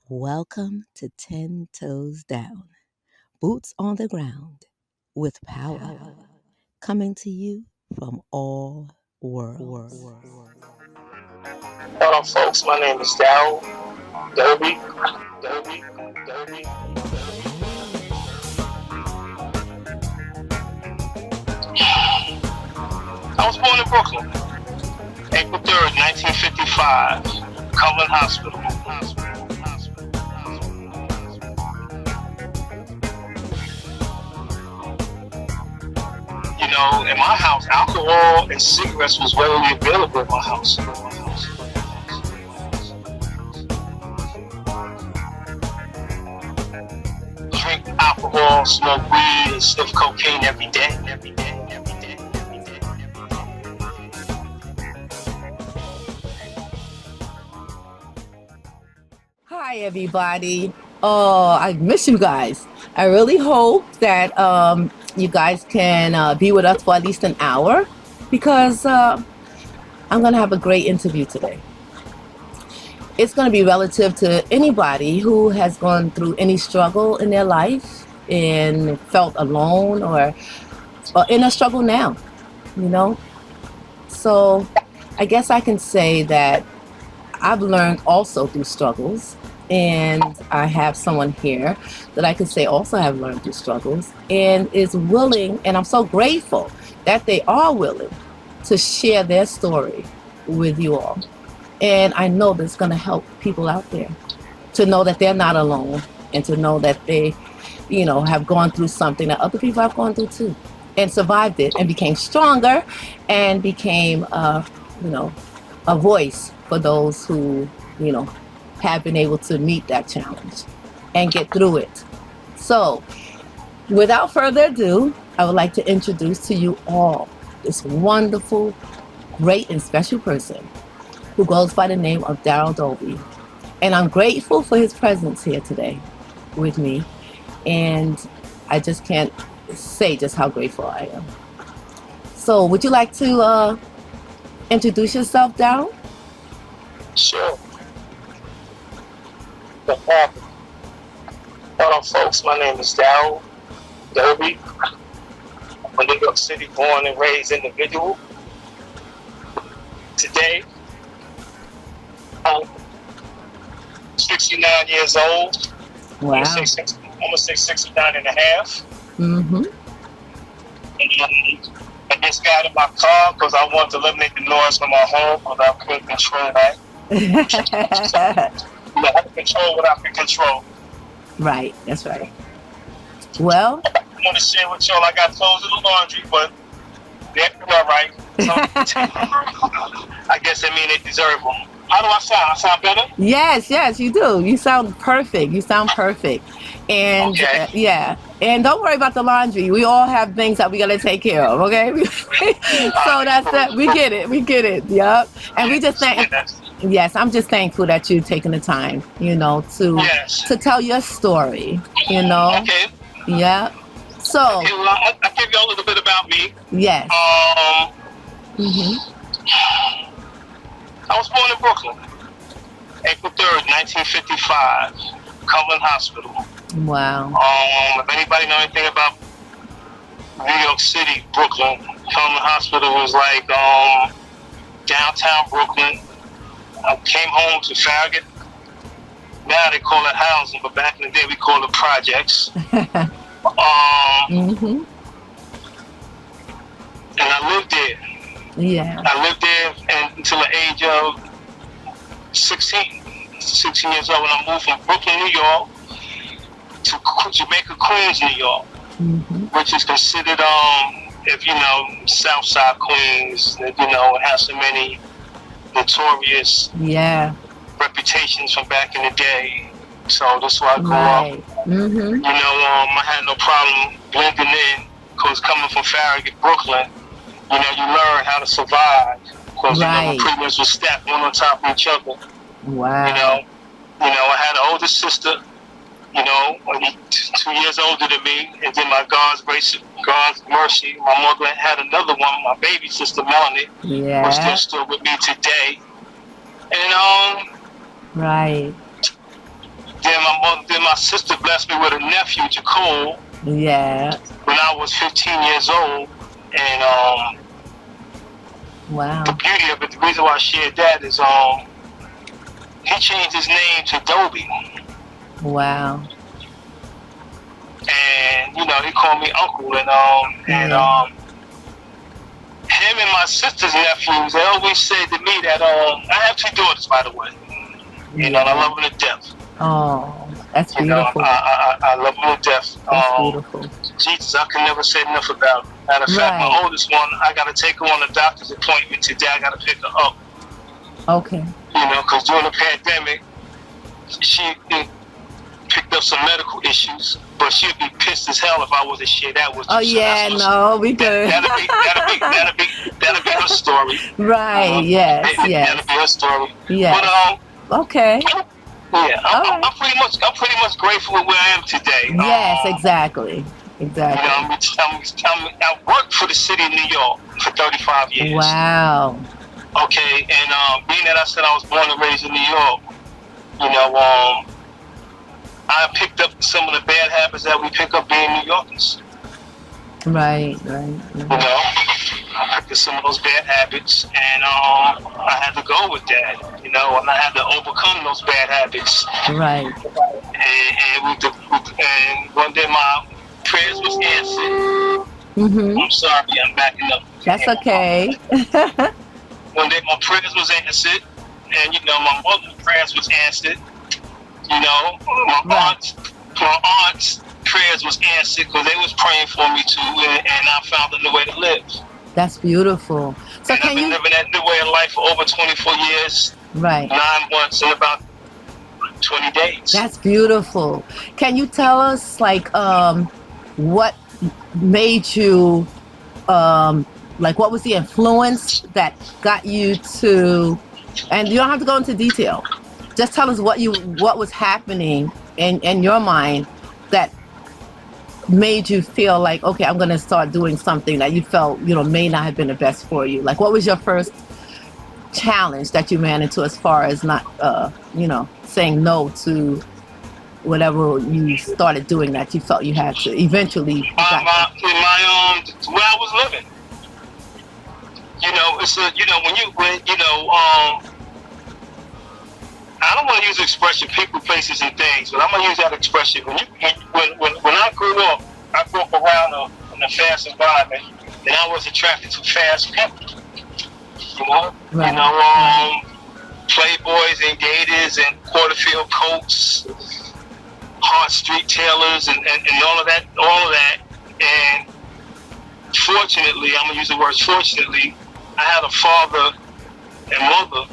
Welcome to 10 Toes Down, boots on the ground with power, coming to you from all worlds. Hello, folks. My name is Darrell. Derby, Derby, Derby. I was born in Brooklyn, April 3rd, 1955, Cumberland Hospital. In my house, alcohol and cigarettes was readily available in my house. Drink alcohol, smoke weed, and sniff cocaine every day. Hi, everybody. Oh, I miss you guys. I really hope that you guys can be with us for at least an hour because I'm going to have a great interview today. It's going to be relative to anybody who has gone through any struggle in their life and felt alone or in a struggle now, you know? So I guess I can say that I've learned also through struggles, and I have someone here that I can say also have learned through struggles and is willing, and I'm so grateful that they are willing to share their story with you all. And I know that's going to help people out there to know that they're not alone and to know that they, have gone through something that other people have gone through too and survived it and became stronger and became, a voice for those who, have been able to meet that challenge and get through it. So, without further ado, I would like to introduce to you all this wonderful, great, and special person who goes by the name of Darrell Dolby. And I'm grateful for his presence here today with me. And I just can't say just how grateful I am. So, would you like to introduce yourself, Darrell? Sure. No problem. Hello, folks. My name is Darrell Derby. I'm a New York City born and raised individual. Today, I'm 69 years old. Wow. I'm going to say 69 and a half. Mm-hmm. And I just got in my car because I wanted to eliminate the noise from my home because I couldn't control that. I have to control what I can control. Right, that's right. Well, I want to share with y'all I got clothes in the laundry, but they're all right. So, I guess I mean they deserve them. How do I sound? I sound better? yes, you do. You sound perfect. And Okay. yeah. And don't worry about the laundry. We all have things that we got to take care of, okay? So that's that. We get it. Yep. And we just thank. Yes, I'm just thankful that you're taking the time, Yes. to tell your story, Okay. Yeah. So, Okay, well, I'll give you a little bit about me. Yes. I was born in Brooklyn, April 3rd, 1955, Cumberland Hospital. Wow. If anybody know anything about New York City, Brooklyn, Cumberland Hospital was like downtown Brooklyn. I came home to Farragut. Now they call it housing, but back in the day we called it projects. And I lived there. Yeah. I lived there until the age of 16 years old when I moved from Brooklyn, New York to Jamaica, Queens, New York, which is considered, if you know, Southside Queens, it has so many notorious reputations from back in the day. So that's where I grew up. I had no problem blending in because coming from Farragut, Brooklyn, you learn how to survive because the premiums were stacked one on top of each other. Wow. I had an older sister, only 2 years older than me, and then my God's grace, God's mercy, my mother had another one, my baby sister Melanie, who's still with me today. And my sister blessed me with a nephew, Jacob, Yeah. when I was 15 years old. And Wow. the beauty of it, the reason why I shared that is he changed his name to Dobie. Wow. And he called me uncle. And him and my sister's nephews, they always say to me that I have 2 daughters, by the way. And I love them to death. Oh, that's beautiful. I love them to death. That's beautiful. Jesus, I can never say enough about it. Matter of fact, my oldest one, I got to take her on a doctor's appointment today. I got to pick her up. Okay. Because during the pandemic, she picked up some medical issues, but she'd be pissed as hell if I wasn't share that with you. Oh yeah, no, we good. That'll be her story. Right. Yes. That'll be her story. Yeah. But okay. Yeah, I'm pretty much grateful with where I am today. Yes, exactly. I worked for the city of New York for 35 years. Wow. Okay, and being that I said I was born and raised in New York, I picked up some of the bad habits that we pick up being New Yorkers. Right. I picked up some of those bad habits, and I had to go with that, and I had to overcome those bad habits. Right. And one day my prayers was answered. Mm-hmm. I'm sorry, I'm backing up. That's okay. One day my prayers was answered, and my mother's prayers was answered. My aunt's prayers was answered because they was praying for me too, and I found a new way to live. That's beautiful. So and I've been living that new way of life for over 24 years. Right. 9 months and about 20 days. That's beautiful. Can you tell us what made you what was the influence that got you to, and you don't have to go into detail, just tell us what was happening in your mind that made you feel like, okay, I'm going to start doing something that you felt, may not have been the best for you. Like, what was your first challenge that you ran into as far as not, saying no to whatever you started doing that you felt you had to eventually? Where I was living. It's I don't want to use the expression people, places, and things, but I'm gonna use that expression. When I grew up around a fast environment, and I was attracted to fast people. Right. Playboys and gators and Porterfield coats, Hart Street tailors, and all of that. And fortunately, I'm gonna use the word fortunately, I had a father and mother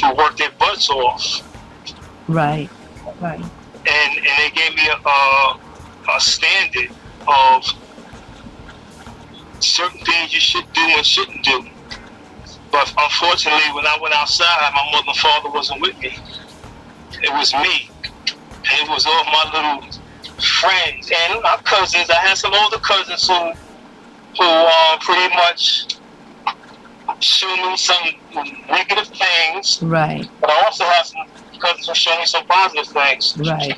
who worked their butts off. Right. And they gave me a standard of certain things you should do and shouldn't do. But unfortunately, when I went outside, my mother and father wasn't with me. It was me. And it was all my little friends and my cousins. I had some older cousins who pretty much showed me some negative things. Right. But I also have some cousins who showed me some positive things. Right.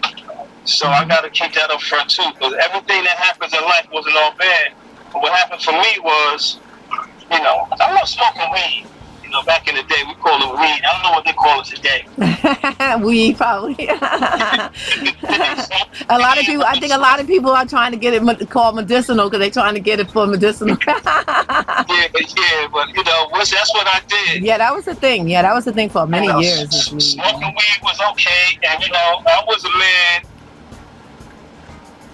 So I got to keep that up front too, because everything that happens in life wasn't all bad. But what happened for me was, I love smoking weed. Back in the day, we called it weed. I don't know what they call it today. Weed, probably. I think a lot of people are trying to get it called medicinal because they're trying to get it for medicinal. yeah, but that's what I did. Yeah, that was the thing. Yeah, that was the thing for many years. Smoking weed was okay, and I was a man.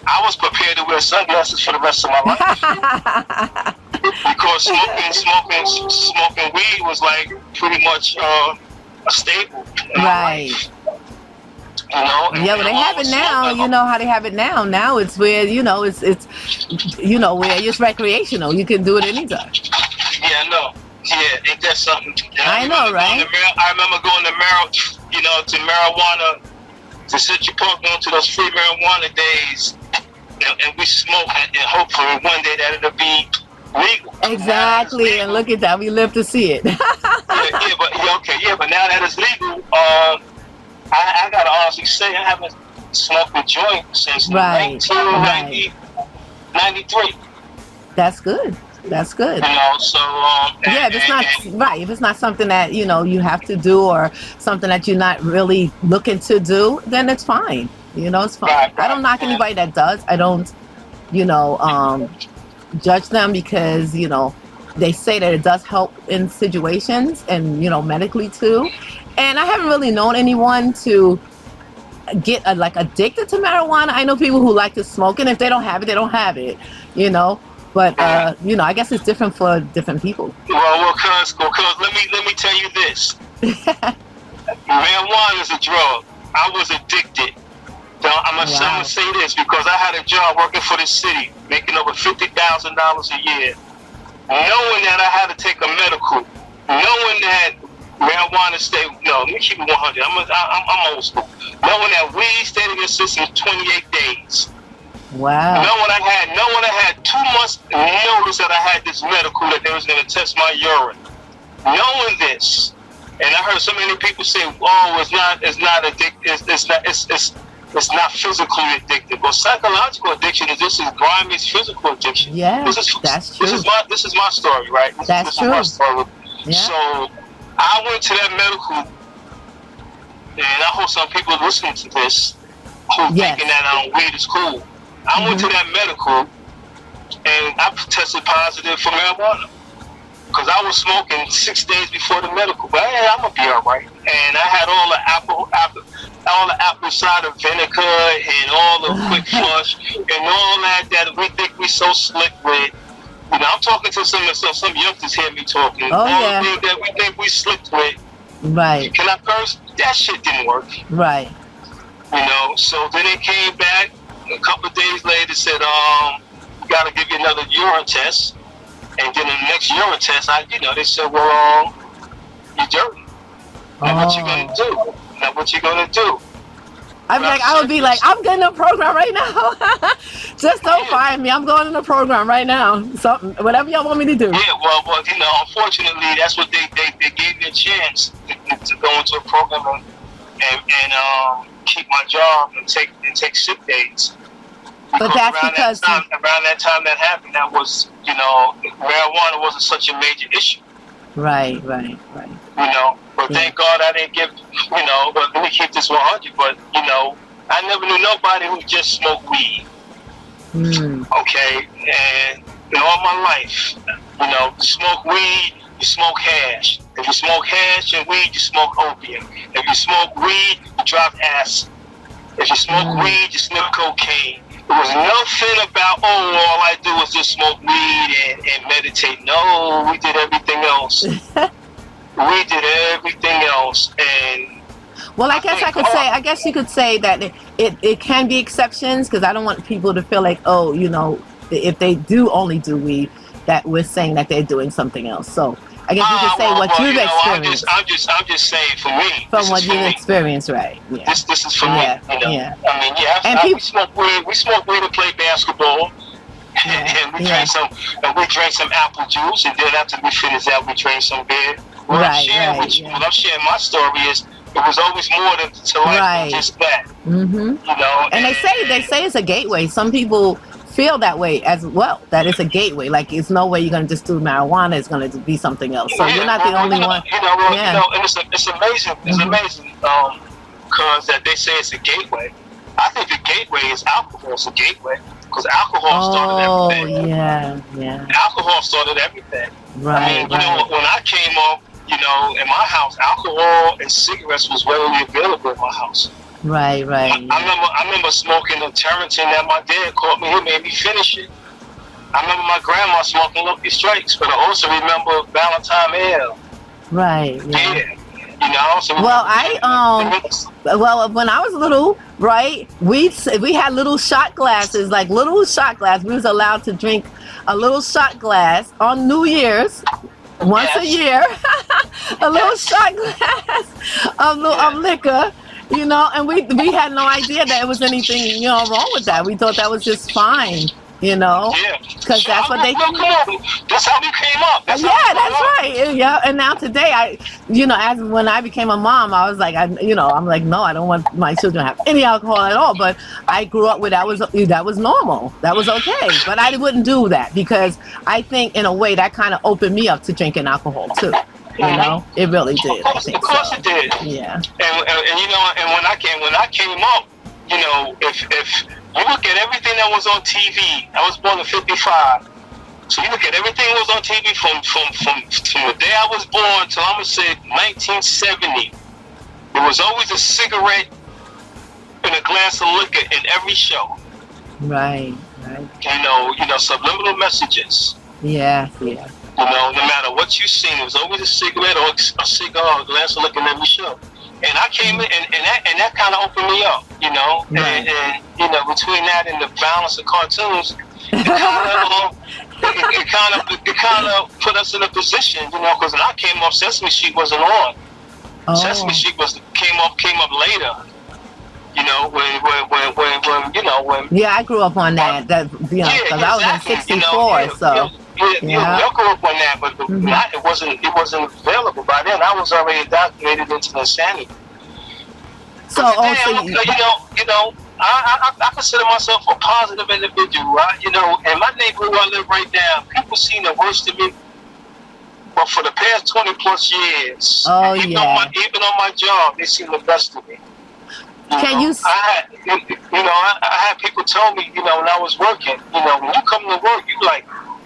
I was prepared to wear sunglasses for the rest of my life. Because smoking weed was like pretty much a staple. Right. Yeah, but they have it now. You know how they have it now. Now it's where it's where it's recreational. You can do it anytime. Yeah, I know. Yeah, ain't that something? I know, right? I remember going to marijuana to Central Park, going to those free marijuana days, and we smoked, and hopefully one day that it'll be legal. Exactly, and look at that, we live to see it. but now that it's legal, I gotta honestly say I haven't smoked a joint since Right. Right. 1993. That's good. That's good. So Yeah, if it's not right, if it's not something that you have to do, or something that you're not really looking to do, then it's fine. It's fine. right, I don't right, knock yeah, anybody that does. I don't, you know, um, judge them, because they say that it does help in situations, and medically too. And I haven't really known anyone to get like addicted to marijuana. I know people who like to smoke, and if they don't have it, they don't have it. You know, but yeah. I guess it's different for different people. Cuz, let me tell you this. Marijuana is a drug. I was addicted. Now, I'm gonna Wow. say this because I had a job working for the city, making over $50,000 a year, knowing that I had to take a medical, knowing that marijuana stayed. No, let me keep it 100. I'm old school. Knowing that weed stayed in your system 28 days. Wow. Knowing I had 2 months notice that I had this medical, that they was gonna test my urine. Knowing this, and I heard so many people say, "Oh, it's not addictive. It's not physically addictive." But psychological addiction is just as grimy as physical addiction. Yeah, This is that's true. this is my story, right? That's This true. is my story. Yeah. So I went to that medical, and I hope some people listening to this who Yes. thinking that weed is cool. I went to that medical, and I tested positive for marijuana. Because I was smoking 6 days before the medical, but hey, I'm gonna be all right. And I had all the apple cider vinegar, and all the quick flush, and all that we think we so slick with. I'm talking to some youngsters hear me talking. Oh, all yeah. the things that we think we slick with. Right. Can I curse? That shit didn't work. Right. So then they came back a couple of days later, said, we gotta give you another urine test. And then the next urine test, they said, well, you're dirty. Now what you gonna do? Now what you gonna do? I would be like, I'm getting a program right now. Just don't fire me. I'm going in the program right now. Something, whatever y'all want me to do. Yeah, well, unfortunately, that's what they gave me a chance to go into a program and keep my job and take sick days. But that's because around that time that happened, that was, marijuana wasn't such a major issue. Right. But thank God I didn't give, but let me keep this 100, but, I never knew nobody who just smoked weed. Okay? And in all my life, you smoke weed, you smoke hash. If you smoke hash and weed, you smoke opium. If you smoke weed, you drop acid. If you smoke weed, you sniff cocaine. There was nothing about, all I do is just smoke weed and meditate. No, we did everything else. We did everything else. And well, I guess you could say that it can be exceptions, because I don't want people to feel like, if they do only do weed, that we're saying that they're doing something else. So I guess you could say what you've experienced. I'm just saying, for me. From what you've experienced, right? Yeah. This is for me. Yeah. I mean, we smoke weed to play basketball. And we drank some apple juice, and then after we finished that, we drank some beer. What I'm sharing my story is, it was always more to life than just that. And they say it's a gateway. Some people feel that way as well, that it's a gateway. Like, it's no way you're going to just do marijuana. It's going to be something else. So you're not the only one. And it's amazing. It's amazing, because that they say it's a gateway. I think the gateway is alcohol. It's a gateway, because alcohol started everything. Yeah. Alcohol started everything. Right. When I came up, in my house, alcohol and cigarettes was readily available in my house. Right. I remember smoking a Terrington that my dad caught me. He made me finish it. I remember my grandma smoking Lucky Strikes, but I also remember Valentine Ale. Right. Yeah. So when I was little, right, we had little shot glasses, like little shot glass. We was allowed to drink a little shot glass on New Year's. Once a year, a little shot glass of liquor, and we had no idea that it was anything, wrong with that. We thought that was just fine. you know, Yeah. because So that's what they. come on. That's how we came up. That's Yeah, how we that's grew up. right. Yeah, and now today, as when I became a mom, I was like, I'm like, no, I don't want my children to have any alcohol at all. But I grew up with that was normal, that was okay. But I wouldn't do that because I think in a way that kind of opened me up to drinking alcohol too. You know, it really did. I think Of course so. it did. Yeah. And you know, and when I came up, you know, if you look at everything that was on TV, I was born in '55. So you look at everything that was on TV from the day I was born till I'm gonna say 1970. There was always a cigarette and a glass of liquor in every show. Right. Right. You know, subliminal messages. Yeah. Yeah. You know, no matter what you seen, there was always a cigarette or a cigar or a glass of liquor in every show. And I came in, and that kind of opened me up, you know. Right. And you know, between that and the violence of cartoons, it kind of put us in a position, you know, because when I came up, Sesame Street wasn't on. Oh. Sesame Street came up later. You know, when you know when. Yeah, I grew up on that. That because I was in '64, you know, so. Yeah, grew up on that, but it wasn't available by then. I was already indoctrinated into the insanity. So today, you know, I consider myself a positive individual, right? You know, in my neighborhood where I live right now, people see the worst of me. But for the past 20 plus years, even on my job, they see the best of me. I had people tell me, you know, when I was working, you know, when you come to work,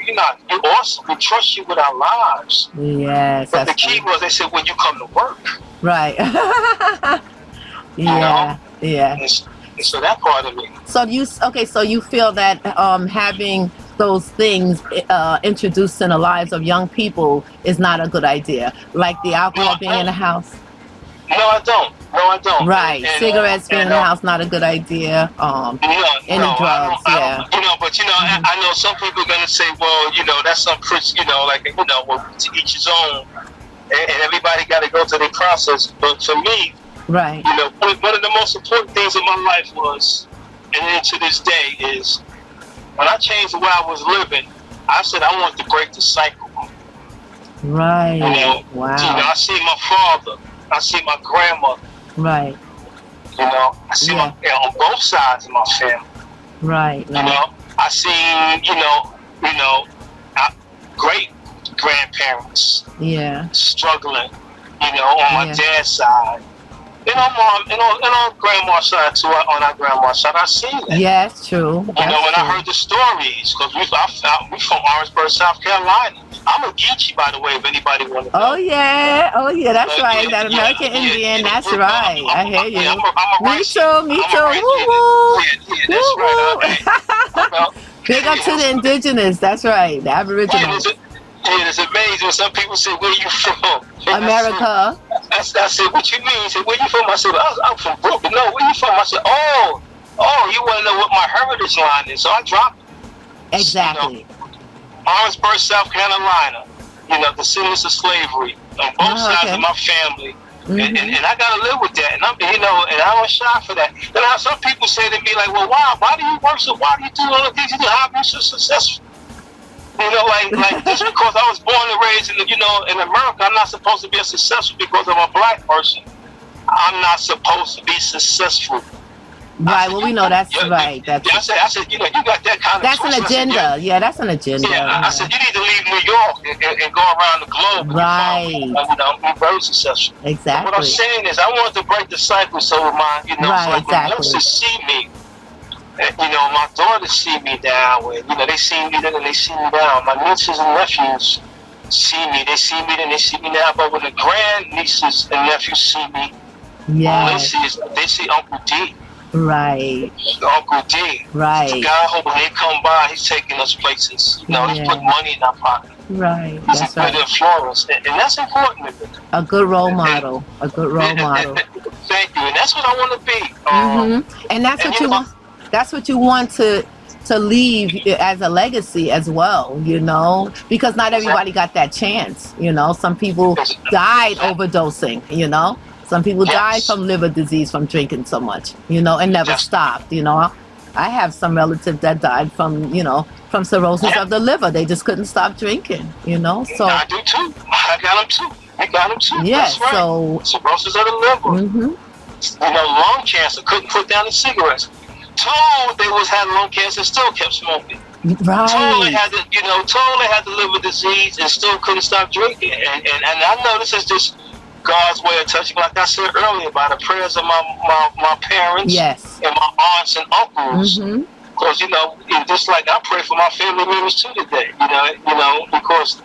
you're awesome. We trust you with our lives. Yes. But the key was, they said, when you come to work. Right. Yeah. Yeah. And so that part of me. So you feel that having those things introduced in the lives of young people is not a good idea, like the alcohol being in the house? No, I don't. Right. Cigarettes being in the house, not a good idea. Any drugs, yeah. You know, but you know, I know some people are gonna say, well, you know, that's some you know, like, you know, well, to each his own, and everybody got to go through their process. But for me, right. You know, one of the most important things in my life was, and to this day, is when I changed the way I was living. I said I want to break the cycle. Right. You know, wow. You know, I see my father. I see my grandmother. Right. You know, I see on both sides of my family. Right. You know, I see, you know, great grandparents. Yeah. Struggling, you know, on my dad's side. And on grandma's side too. On our grandma's side, I seen that. Yeah, it's true. You know, when I heard the stories, because we from Orangeburg, South Carolina. I'm a Geechee, by the way, if anybody wants to know. Oh yeah, that's right. That American Indian, that's right. I hear you. Me too. Woo-hoo. Yeah, that's right. Big up to the indigenous. That's right. The Aboriginal. It's amazing when some people say, "Where you from?" America. I said, "What you mean?" He said, "Where you from?" I said, "I'm from Brooklyn." No, where you from? I said, "Oh, you want to know what my heritage line is?" So I dropped it. Exactly. You know, Orangeburg, South Carolina. You know, descendants of slavery on both sides of my family. Mm-hmm. And I gotta live with that, and I was shy for that. Then some people say to me like, "Well, why do you work so? Why do you do all the things you do? How are you so successful?" You know, like just because I was born and raised in America, I'm not supposed to be successful because I'm a black person. I'm not supposed to be successful. Right. Well, we know that's right. I said, you know, you got that kind of. That's an agenda. Yeah, that's an agenda. Yeah, I said you need to leave New York and go around the globe. Right. You know, be very successful. Exactly. What I'm saying is, I want to break the cycle so my, you know, right, so like exactly. When nurses see me. You know, my daughters see me down. When, you know, they see me then and they see me down. My nieces and nephews see me. They see me then they see me now. But when the grand nieces and nephews see me, they see Uncle D. Right. Uncle D. Right. The guy when they come by, he's taking us places. You know, he's putting money in our pocket. Right. He's that's a good influence, and that's important to me. A good role model. A good role model. Thank you, and that's what I want to be. And that's what you want. That's what you want to leave as a legacy as well, you know, because not everybody got that chance. You know, some people died overdosing, you know, some people died from liver disease from drinking so much, you know, and never stopped, you know. I have some relatives that died from, from cirrhosis of the liver. They just couldn't stop drinking, So I do too. I got them too. I got them too. yes, That's right. so Cirrhosis of the liver. Lung cancer, couldn't put down the cigarettes. Told they was had lung cancer, still kept smoking. right, Told they had the liver disease and still couldn't stop drinking. And I know this is just God's way of touching, like I said earlier, by the prayers of my parents yes, and my aunts and uncles. Because just like I pray for my family members too today. Because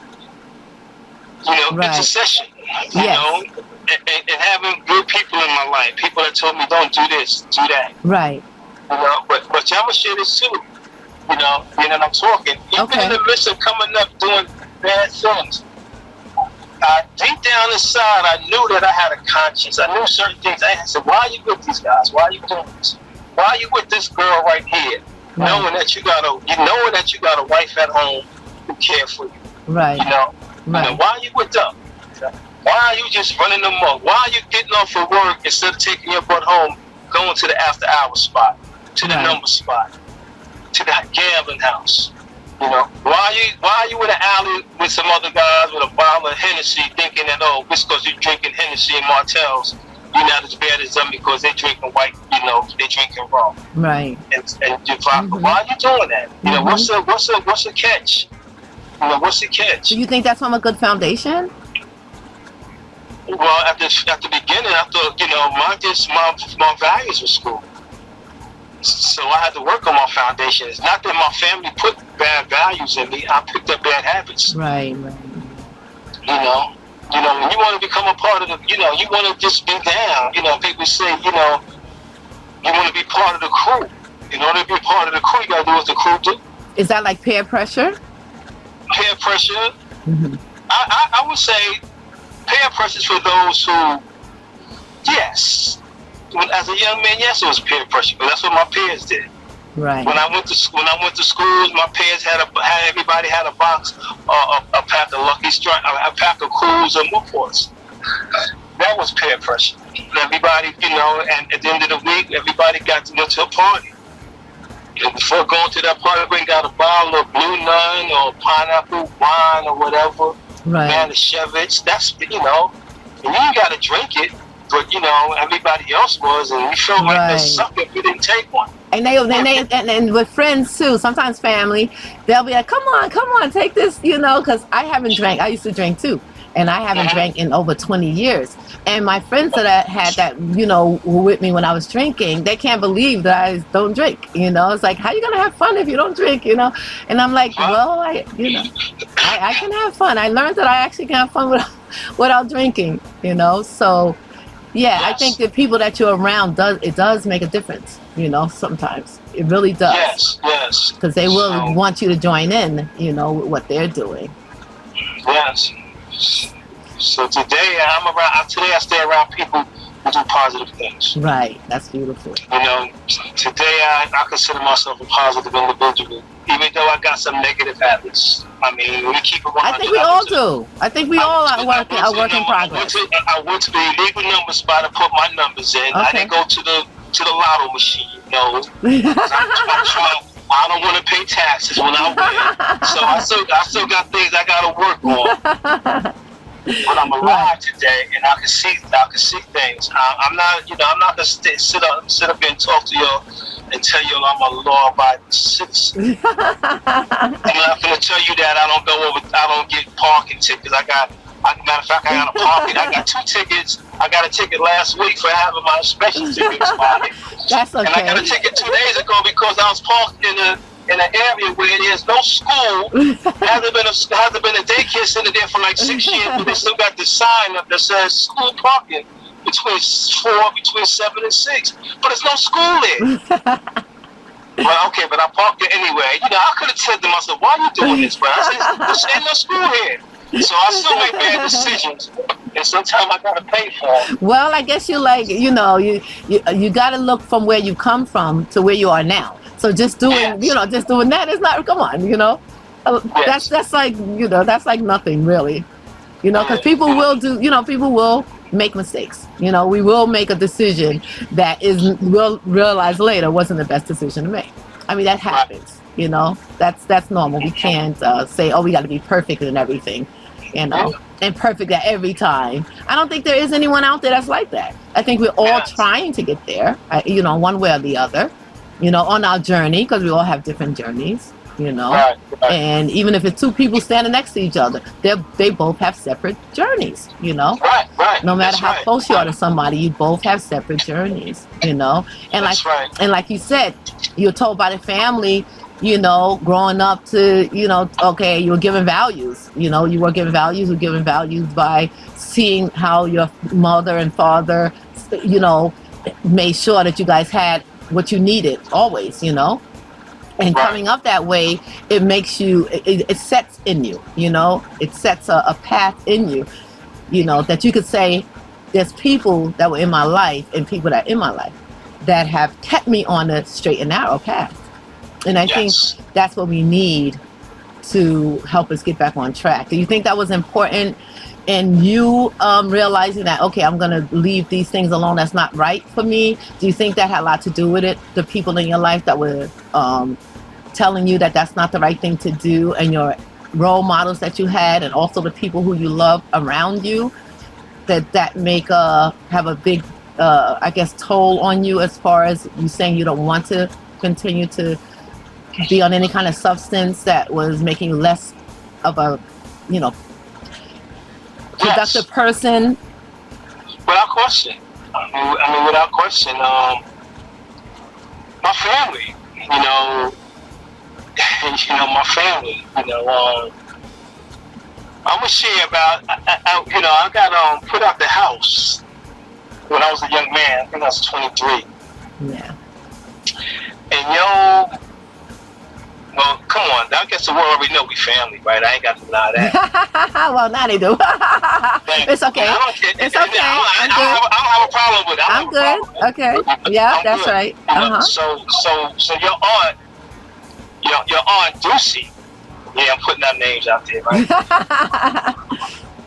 right, intercession. yes, And having good people in my life, people that told me don't do this, do that. right, But I'm gonna share this too. Being that I'm talking, even Okay. in the midst of coming up doing bad things, deep down inside, I knew that I had a conscience. I knew certain things. I said, "Why are you with these guys? Why are you doing this? Why are you with this girl right here? Right. Knowing that you got a wife at home who cares for you. right, Why are you with them? Why are you just running them up? Why are you getting off of work instead of taking your butt home, going to the after-hour spot, to the Right. number spot, to the gambling house? Why are you in the alley with some other guys with a bottle of Hennessy, thinking that just because you're drinking Hennessy and Martell's, you're not as bad as them because they're drinking white, they're drinking rum. right. And you're vodka. Why are you doing that? What's the catch? What's the catch? Do you think that's from a good foundation? Well, at the beginning, I thought, my values were school. So I had to work on my foundation. It's not that my family put bad values in me. I picked up bad habits. Right. When you want to become a part of you want to just be down. People say, you want to be part of the crew. In order to be part of the crew, you got to do what the crew do. Is that like peer pressure? Peer pressure. I would say peer pressure is for those who, yes. As a young man, yes, it was peer pressure, but that's what my peers did. Right. When I went to schools, my peers everybody had a box, a pack of Lucky Strike, a pack of Cools or Newports. That was peer pressure. Everybody, and at the end of the week, everybody got to go to a party. And before going to that party, bring out a bottle of Blue Nun or pineapple wine or whatever. Right. Manischewitz. That's and you ain't got to drink it. But everybody else was, and we felt like a sucker if we didn't take one. And and with friends too. Sometimes family, they'll be like, "Come on, take this," because I haven't drank. I used to drink too, and I haven't drank in over 20 years. And my friends that I had that were with me when I was drinking, they can't believe that I don't drink. It's like, how you gonna have fun if you don't drink? And I'm like, well, I can have fun. I learned that I actually can have fun without drinking. So. Yeah, yes. I think the people that you're around does make a difference. Sometimes it really does. Yes. Because they will want you to join in. With what they're doing. Yes. So today I stay around people who do positive things. Right. That's beautiful. Today I consider myself a positive individual, even though I got some negative habits. I mean, we keep it 100. I think we all do. I think we all are work in progress. I went to the illegal number spot and put my numbers in. Okay. I didn't go to the lotto machine. I don't want to pay taxes when I win. So I still got things I got to work on. But I'm alive today, and I can see things. I'm not gonna sit up here and talk to y'all and tell you I'm a law-abiding citizen. I'm not gonna tell you that I don't get parking tickets. Matter of fact, I got 2 tickets. I got a ticket last week for having my inspection ticket expired. That's okay. And I got a ticket 2 days ago because I was parked in an area where there's no school. Hasn't been a daycare center there for like 6 years, but they still got the sign up that says school parking between 7 and 6. But there's no school there. Well, okay, but I parked there anyway. I could have said to myself, "Why are you doing this, bro?" I said, "There's no school here." So I still make bad decisions, and sometimes I gotta pay for them. Well, I guess you gotta look from where you come from to where you are now. So just doing, just doing that is not. Come on, That's like, that's like nothing really, because people will do, people will make mistakes. You know, we will make a decision that we'll realize later wasn't the best decision to make. I mean, that Right. happens. You know, that's normal. We can't say, oh, we got to be perfect in everything. You know, and perfect at every time. I don't think there is anyone out there that's like that. I think we're all Yes. trying to get there, you know, one way or the other, you know, on our journey, because we all have different journeys, you know. Right. Right. And even if it's two people standing next to each other, they both have separate journeys, you know. Right. Right. No matter That's how right. close you are to somebody, you both have separate journeys, you know. And That's right. like you said, you're told by the family, you know, growing up to, you know, okay, you were given values, you know, you were given values by seeing how your mother and father, you know, made sure that you guys had what you needed always, you know. And Right. coming up that way, it makes you, it sets in you, you know, it sets a path in you, you know, that you could say, there's people that were in my life and people that are in my life that have kept me on a straight and narrow path. And I think Yes. that's what we need to help us get back on track. Do you think that was important in you realizing that, okay, I'm going to leave these things alone, that's not right for me? Do you think that had a lot to do with it? The people in your life that were telling you that that's not the right thing to do, and your role models that you had, and also the people who you love around you, that make have a big, I guess, toll on you, as far as you saying you don't want to continue to be on any kind of substance that was making you less of a, you know, productive Yes. person? Without question. I mean, without question. My family. You know. You know, my family. You know. I'm gonna share about. You know, I got put out the house when I was a young man. I think I was 23. Yeah. And yo. Well, come on. I guess the world already know we family, right? I ain't got to deny that. Well, now they do. It's okay. I don't care. It's okay. I I'm good. don't have a problem with it. I I'm don't have a good. problem with it. Okay. Yeah, I'm that's good. right. You know, so your aunt Ducey. Yeah, I'm putting out names out there, right?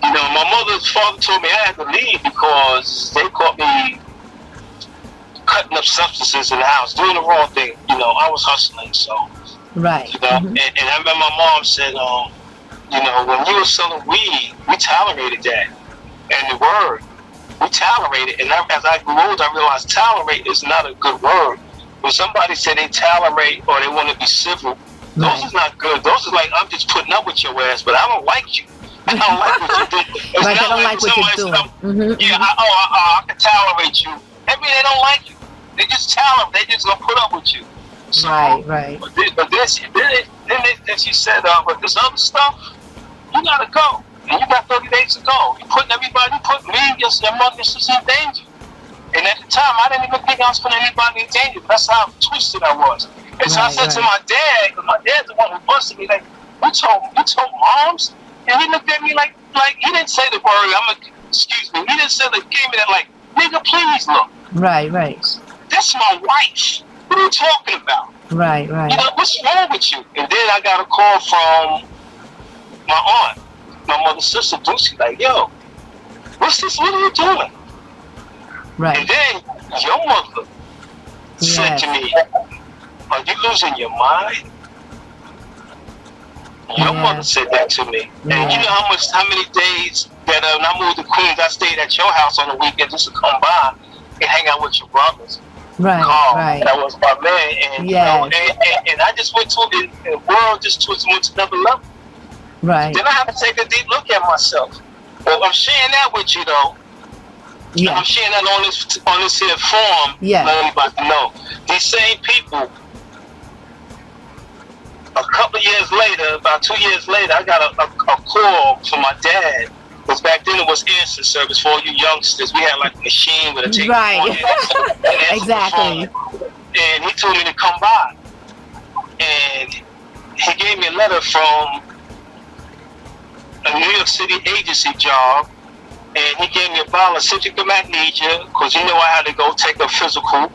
You know, my mother's father told me I had to leave because they caught me cutting up substances in the house, doing the wrong thing. You know, I was hustling, so. Right. You know, and I remember my mom said, you know, when you were selling weed, we tolerated that. And the word, we tolerate it. And as I grew older, I realized tolerate is not a good word. When somebody say they tolerate or they want to be civil, those is not good. Those are like, I'm just putting up with your ass, but I don't like you. I don't like what you do. It's Like, they not don't like what you're doing. yeah, I can tolerate you. I mean, they don't like you. They just tolerate. They just gonna put up with you. So, Right. But then she said, but this other stuff, you gotta go. And you got 30 days to go. You put me, your mother, your sister in danger. And at the time, I didn't even think I was putting anybody in danger. That's how twisted I was. And so I said to my dad, because my dad's the one who busted me, like, you told moms? And he looked at me like he didn't say the word, excuse me, he didn't say, like, gave me that, like, nigga, please look. Right. That's my wife. What are you talking about? Right. You know, what's wrong with you? And then I got a call from my aunt, my mother's sister, Ducey, like, yo, what's this? What are you doing? Right. And then your mother said to me, are you losing your mind? Your mother said that to me. And you know how many days that when I moved to Queens, I stayed at your house on the weekend just to come by and hang out with your brothers. Right. That was my man, and you know, and I just went to the world just went to another level. Right. Then I have to take a deep look at myself. Well, I'm sharing that with you though. Yeah. I'm sharing that on this here forum. Yeah. Let everybody know. These same people. A couple of years later, about 2 years later, I got a call from my dad. Because back then it was instant service for all you youngsters. We had like a machine with a tape. Right. Exactly. And he told me to come by. And he gave me a letter from a New York City agency job. And he gave me a bottle of citric magnesia. Because you know I had to go take a physical.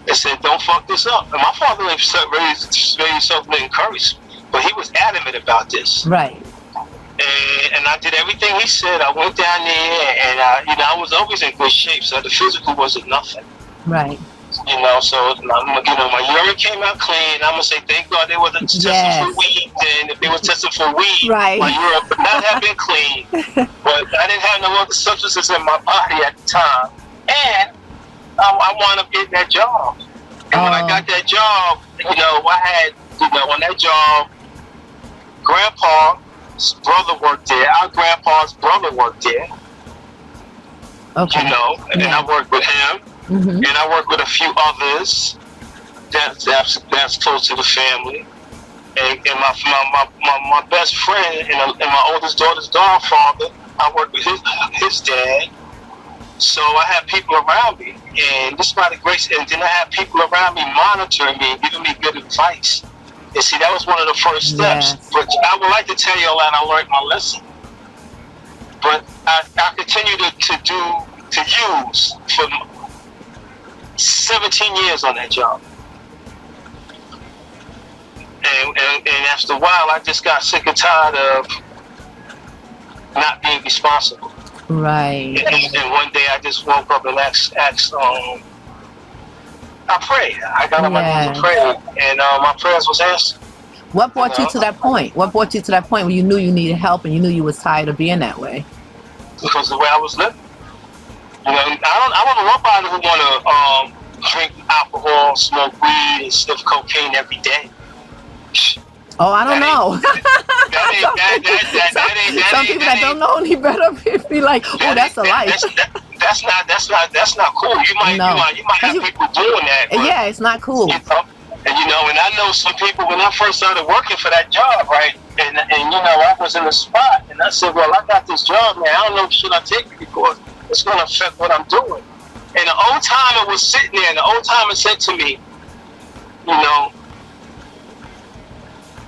And said, don't fuck this up. And my father raised something to encourage. But he was adamant about this. Right. And I did everything he said. I went down there, and I was always in good shape. So the physical wasn't nothing. Right. So my urine came out clean. I'm gonna say thank God they wasn't testing for weed. And if they was testing for weed, right, my urine would not have been clean. But I didn't have no other substances in my body at the time, and I wound up getting that job. And when I got that job, I had on that job, Grandpa's brother worked there. Our grandpa's brother worked there. Okay. And I worked with him. Mm-hmm. And I work with a few others that's close to the family. And my best friend and my oldest daughter's godfather, I work with his dad. So I have people around me, and this is by the grace. And then I have people around me monitoring me and giving me good advice. And see, that was one of the first steps. Yes. But I would like to tell you all that I learned my lesson. But I continue to use for 17 years on that job. And after a while, I just got sick and tired of not being responsible. Right. And one day I just woke up and asked I prayed. I got on my knees and prayed, and my prayers was answered. What brought you to that point? What brought you to that point where you knew you needed help and you knew you was tired of being that way? Because the way I was living. I don't know nobody who want to drink alcohol, smoke weed, and sniff cocaine every day. Oh, I don't know. Some people that don't know any better be like, oh, that's a life. That's not cool. You might have people doing that. Yeah, it's not cool. And I know some people when I first started working for that job, right? And I was in the spot, and I said, well, I got this job, man. I don't know should I take it because it's going to affect what I'm doing. And the old timer was sitting there, and the old timer said to me,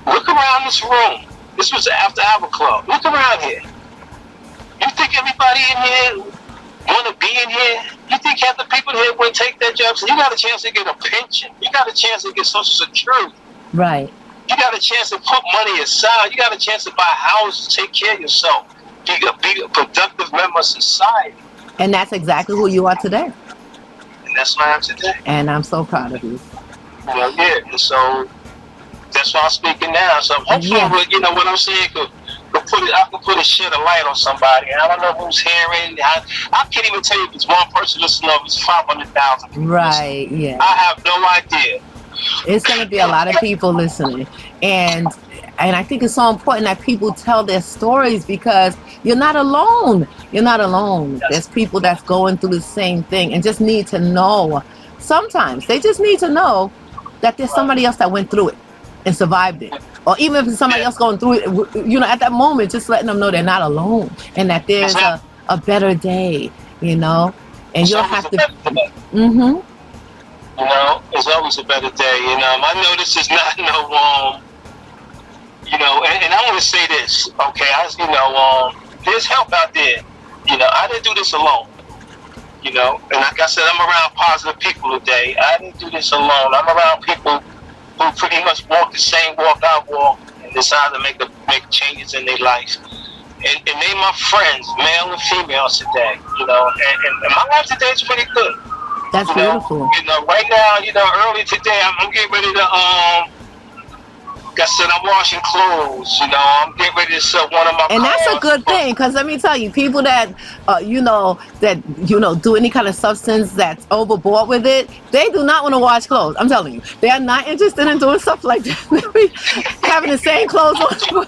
look around this room. This was the After Hour Club. Look around here. You think everybody in here want to be in here? You think half the people here would take that job? So you got a chance to get a pension. You got a chance to get Social Security. Right. You got a chance to put money aside. You got a chance to buy houses, take care of yourself, be a productive member of society. And that's exactly who you are today. And that's who I am today. And I'm so proud of you. And so that's why I'm speaking now. So hopefully, what I'm saying I could put a shed of light on somebody. And I don't know who's hearing. I can't even tell you if it's one person listening or if it's 500,000 people. Right, yeah. I have no idea. It's going to be a lot of people listening. And I think it's so important that people tell their stories because you're not alone. You're not alone. Yes. There's people that's going through the same thing and just need to know. Sometimes they just need to know that there's somebody else that went through it and survived it. Or even if it's somebody else going through it, at that moment, just letting them know they're not alone and that there's a better day, and you don't have to. Mm-hmm. It's always a better day. I know this is not no and I want to say this, okay? There's help out there. I didn't do this alone. And like I said, I'm around positive people today. I didn't do this alone. I'm around people who pretty much walk the same walk I walk and decide to make changes in their life. And they my friends, male and females today. And my life today is pretty good. That's beautiful. Right now, early today, I'm getting ready to like I said, I'm washing clothes. I'm getting ready to sell one of my and cars. That's a good thing, because let me tell you, people that do any kind of substance that's overboard with it, they do not want to wash clothes. I'm telling you, they are not interested in doing stuff like that. Having the same clothes on. So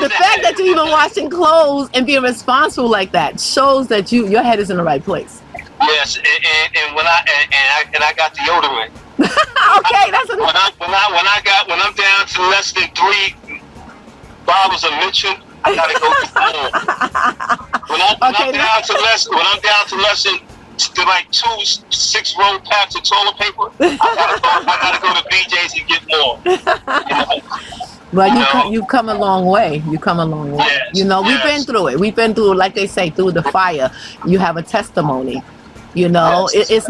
the fact that you're even washing clothes and being responsible like that shows that your head is in the right place. Yes, and when I got deodorant. Okay, that's when I'm down to less than 3 bottles of Mitchell, I gotta go get more. When I'm down to less than like 2 6-roll packs of toilet paper, I gotta go to BJ's and get more. Well, you've come a long way. You come a long way. Yes, we've been through it. We've been through, like they say, through the fire. You have a testimony. It's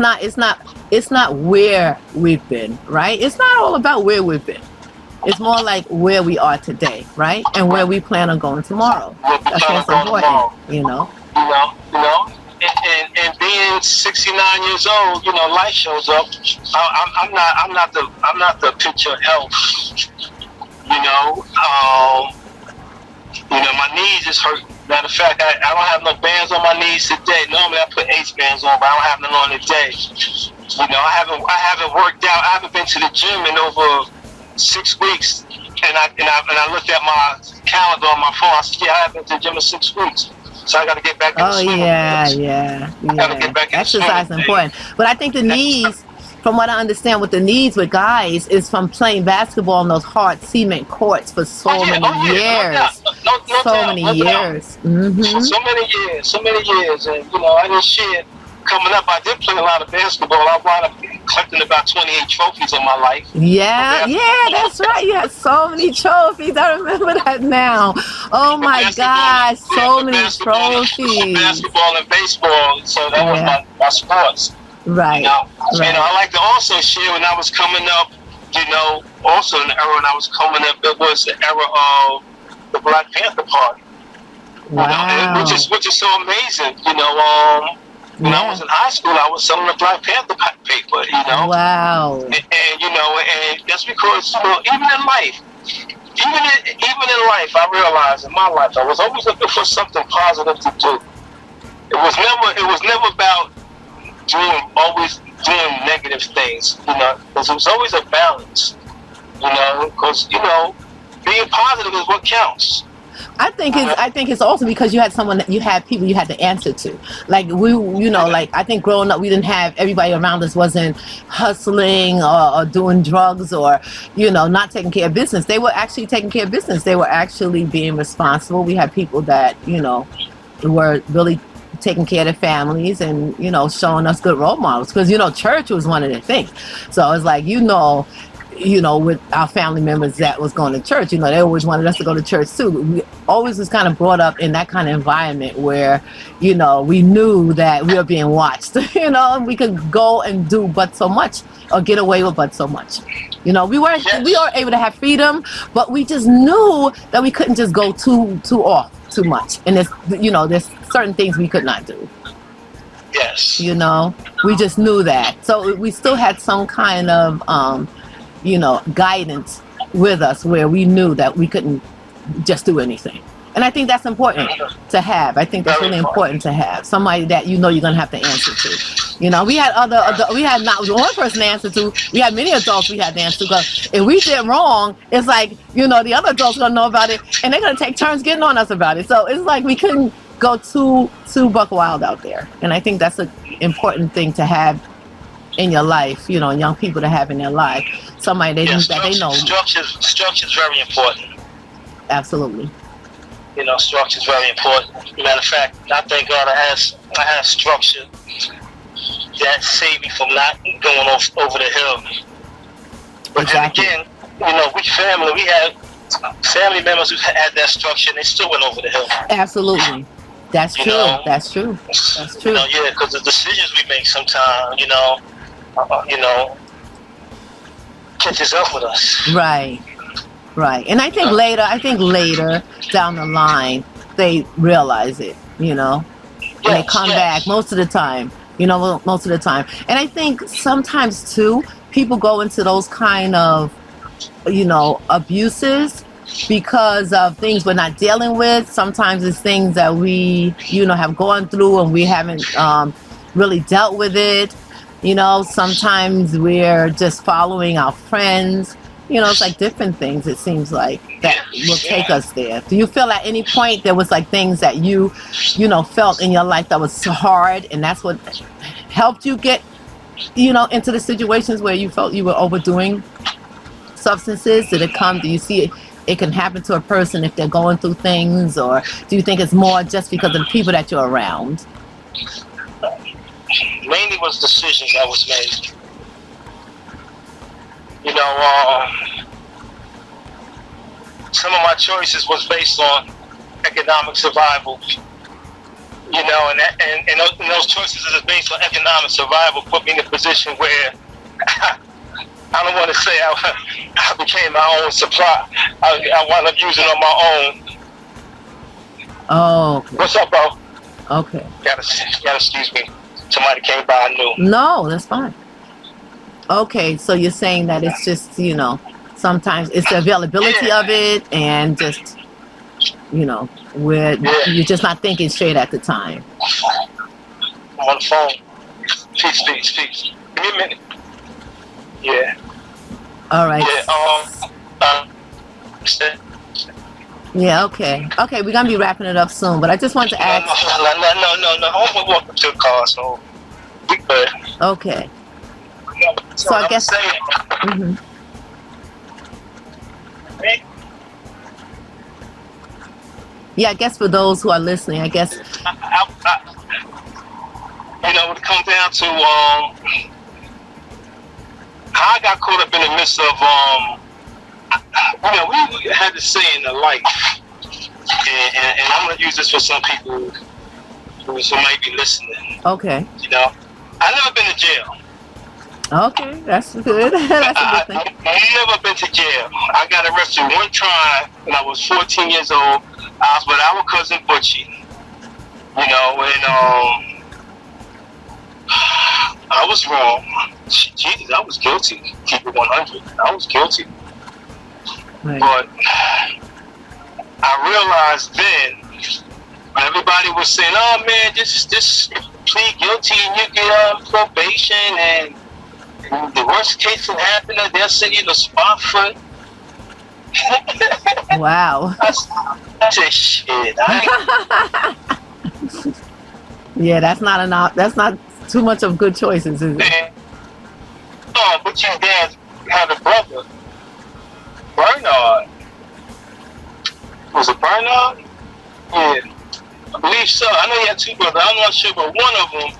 not where we've been, right? It's not all about where we've been. It's more like where we are today, right? And where we plan on going tomorrow. We'll be That's trying to most go important, tomorrow. you know. And being 69 years old, life shows up. I'm not the picture of health. You know, my knees is hurt. Matter of fact, I don't have no bands on my knees today. Normally I put ace bands on, but I don't have none on today. I haven't worked out. I haven't been to the gym in over 6 weeks. And I looked at my calendar on my phone. I said, I haven't been to the gym in 6 weeks. So I got to get back in the swing. Yeah. I got to get back in the swing. Exercise is important. But I think the knees, from what I understand with the knees with guys, is from playing basketball on those hard cement courts for so many years. So many years. Mm-hmm. So many years. And, I didn't shit. Coming up, I did play a lot of basketball. I wound up collecting about 28 trophies in my life. Yeah, that's right. You had so many trophies. I remember that now. Oh my gosh, so many trophies. Basketball and baseball. So that was my sports. Right. I like to also share when I was coming up. Also in the era when I was coming up, it was the era of the Black Panther Party. Wow. Which is so amazing. When I was in high school, I was selling the Black Panther paper, Wow. And that's because, even in life, I realized in my life, I was always looking for something positive to do. It was never about always doing negative things, because it was always a balance, because, being positive is what counts. I think it's also because you had someone that you had people you had to answer to. Like like I think growing up we didn't have everybody around us wasn't hustling or doing drugs or not taking care of business. They were actually taking care of business. They were actually being responsible. We had people that were really taking care of their families and showing us good role models because church was one of the things. So it's like with our family members that was going to church, they always wanted us to go to church too. We always was kind of brought up in that kind of environment where, we knew that we were being watched, and we could go and do but so much or get away with but so much. We weren't able to have freedom, but we just knew that we couldn't just go too much. And there's certain things we could not do. Yes. We just knew that. So we still had some kind of, guidance with us where we knew that we couldn't just do anything. And I think that's important to have. I think that's really important to have somebody that you're going to have to answer to. We had not one person to answer to. We had many adults we had to answer to. Because if we did wrong, it's like, the other adults going to know about it and they're going to take turns getting on us about it. So it's like we couldn't go too buck wild out there. And I think that's an important thing to have in your life, young people to have in their life. Somebody that they know. Structure is very important. Absolutely. Structure is very important. Matter of fact, I thank God I have structure that saved me from not going over the hill. But exactly. Then again, we had family members who had that structure and they still went over the hill. Absolutely. That's true. That's true. Because the decisions we make sometimes, catches up with us. Right. And I think later down the line they realize it, and they come back most of the time. And I think sometimes too people go into those kind of abuses because of things we're not dealing with. Sometimes it's things that we have gone through and we haven't really dealt with it. Sometimes we're just following our friends. It's like different things, it seems like, that will take us there. Do you feel at any point there was like things that you felt in your life that was so hard and that's what helped you get, into the situations where you felt you were overdoing substances? Do you see it can happen to a person if they're going through things, or do you think it's more just because of the people that you're around? Mainly was decisions that was made. Some of my choices was based on economic survival. And those choices that is based on economic survival put me in a position where I I don't want to say I became my own supply. I wound up using on my own. Oh, okay. What's up, bro? Okay. Gotta excuse me. Somebody came by. I knew. No, that's fine. Okay, so you're saying that it's just, sometimes it's the availability of it and just, where you're just not thinking straight at the time. I'm on the phone. Peace. Give me a minute. Yeah. All right. Yeah. Yeah, okay. Okay, we're going to be wrapping it up soon, but I just wanted to ask. No. I'm gonna walk up to the car, so we good. Okay. So I guess. Mm-hmm. Yeah, I guess for those who are listening, I guess. It comes down to how I got caught up in the midst of we had this saying in life, and I'm gonna use this for some people who might be listening. Okay. I never been to jail. Okay, that's good. That's a good thing. I never been to jail. I got arrested one time when I was 14 years old. I was with our cousin Butchie, and I was wrong. Jesus, I was guilty. Keep it 100. I was guilty. Right. But I realized then, when everybody was saying, "Oh man, just plead guilty and you get probation, and the worst case can happen, and they'll send you to spot foot." Wow. I said, "Shit, yeah, that's not enough. That's not too much of good choices, is it?" But your dad had a brother, Bernard. Was it Bernard? Yeah, I believe so. I know he had two brothers. I'm not sure, but one of them,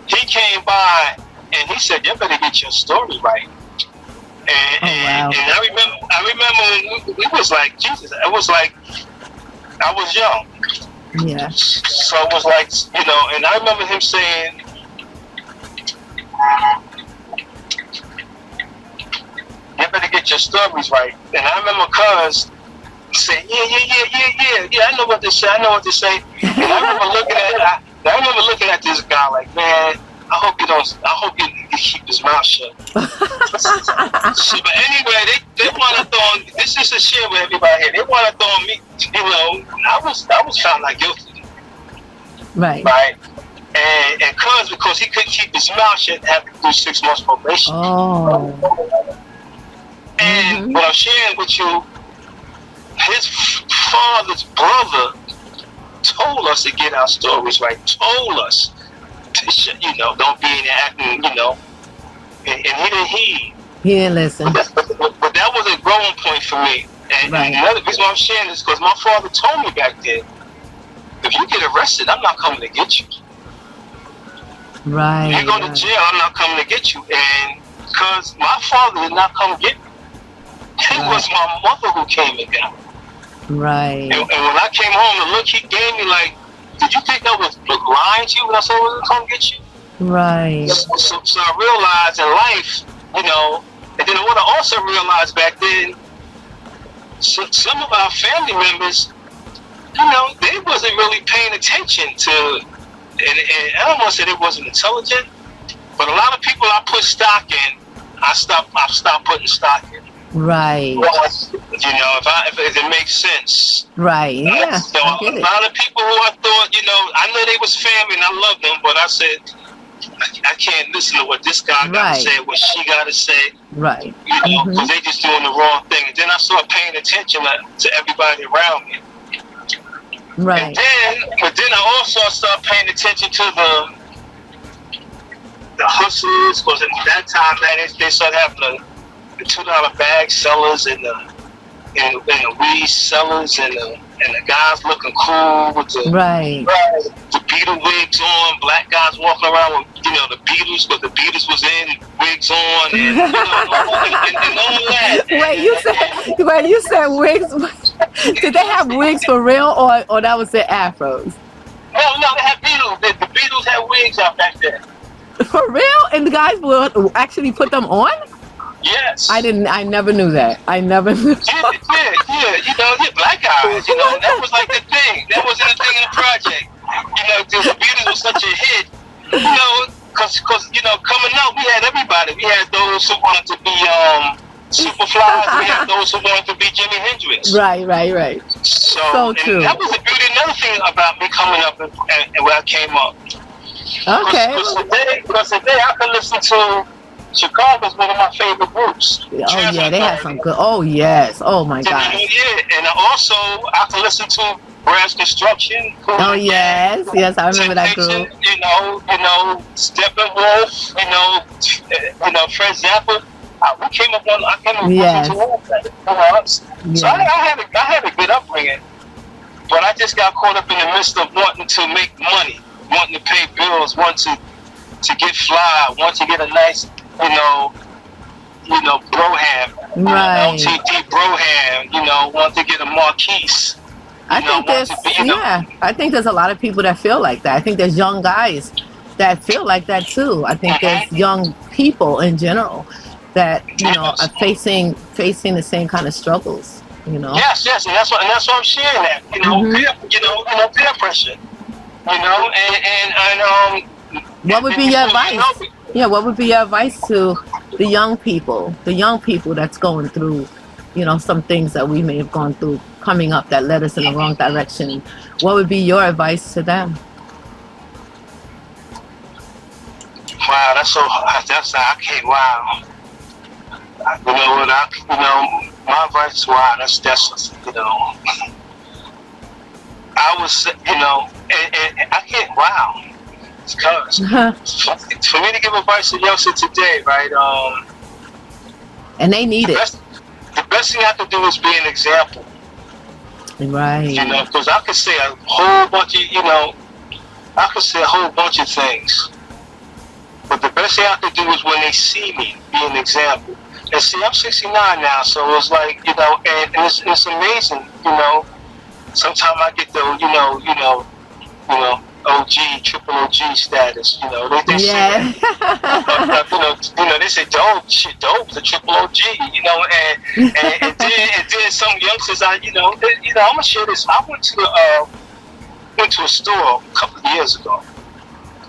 he came by and he said, "You better get your story right." And I remember it was like, Jesus, it was like I was young. Yeah. So it was like, and I remember him saying, "You better get your stories right." And I remember Cuz saying, yeah, I know what to say. And I remember looking at this guy like, man, I hope he keep his mouth shut. So, but anyway, they want to throw, this is a shit with everybody here. They want to throw me, I was found not guilty. Right. And Cuz, because he couldn't keep his mouth shut, had to do 6 months probation. Oh. And what I'm sharing with you, his father's brother told us to get our stories right. Told us to, don't be in there acting, and he didn't heed. He didn't listen. But that was a growing point for me. And another reason why I'm sharing this, because my father told me back then, if you get arrested, I'm not coming to get you. Right. If you go to jail, I'm not coming to get you. And because my father did not come get me. It was my mother who came and got me. Right. And when I came home, the look he gave me, like, did you think I was lying to you when I said I was going to come get you? Right. So I realized in life, and then what I also realized back then, some of our family members, they wasn't really paying attention to, and I don't want to say they wasn't intelligent, but a lot of people I put stock in, I stopped putting stock in. Right. If it makes sense. Right. Yeah. So a lot of people who I thought, I know they was family and I loved them, but I said, I can't listen to what this guy got to say, what she got to say. Right. Because they just doing the wrong thing. And then I started paying attention to everybody around me. Right. But then I also started paying attention to the hustlers, because at that time, man, they started having the $2 bag sellers and the weed sellers and the guys looking cool with the Beatle wigs on, black guys walking around with the Beatles, but the Beatles was in wigs on and and all that. Wait, you said wigs? Did they have wigs for real, or that was their afros? No, they had Beatles. The Beatles had wigs out back there. For real? And the guys would actually put them on? Yes. I never knew that. I never knew. Yeah. Yeah, black guys. That was like the thing. That wasn't the thing in the project. The Beatles was such a hit. Because coming up, we had everybody. We had those who wanted to be Superflies. We had those who wanted to be Jimi Hendrix. Right. So, So and true. that was the beauty. Another thing about me coming up and where I came up. Okay. Because today I can listen to Chicago's one of my favorite groups. Oh Transit yeah, they had some Authority. good. Oh yes. Oh my gosh. Yeah, and I can listen to Brass Construction, Cool Oh and Gang, yes. I remember that Temptation, group. Steppenwolf, Fred Zappa. We came up on. I came up listening to Yes. all of that. So Yes. I had a good upbringing, but I just got caught up in the midst of wanting to make money, wanting to pay bills, wanting to get fly, wanting to get a nice, Broham, Right. LTD Broham, want to get a Marquise, I think want there's to be, yeah. I think there's a lot of people that feel like that. I think there's young guys that feel like that too. I think there's young people in general that are facing the same kind of struggles. Yes, and that's what I'm sharing that. Peer pressure. What would be your advice? Yeah, what would be your advice to the young people that's going through, some things that we may have gone through coming up that led us in the wrong direction? What would be your advice to them? Wow, that's so. I can't. Wow. My advice. Wow, that's. I was, and I can't. Wow. Because for me to give advice to youngsters today, right? And they need it. The best thing I can do is be an example. Right. Because I could say a whole bunch of things. But the best thing I could do is when they see me, be an example. And see, I'm 69 now, so it's like, and it's amazing, Sometimes I get the, OG, triple OG status. They Yeah. say that. They say dope is a triple OG. And then some youngsters, I'm gonna share this. I went to a store a couple of years ago.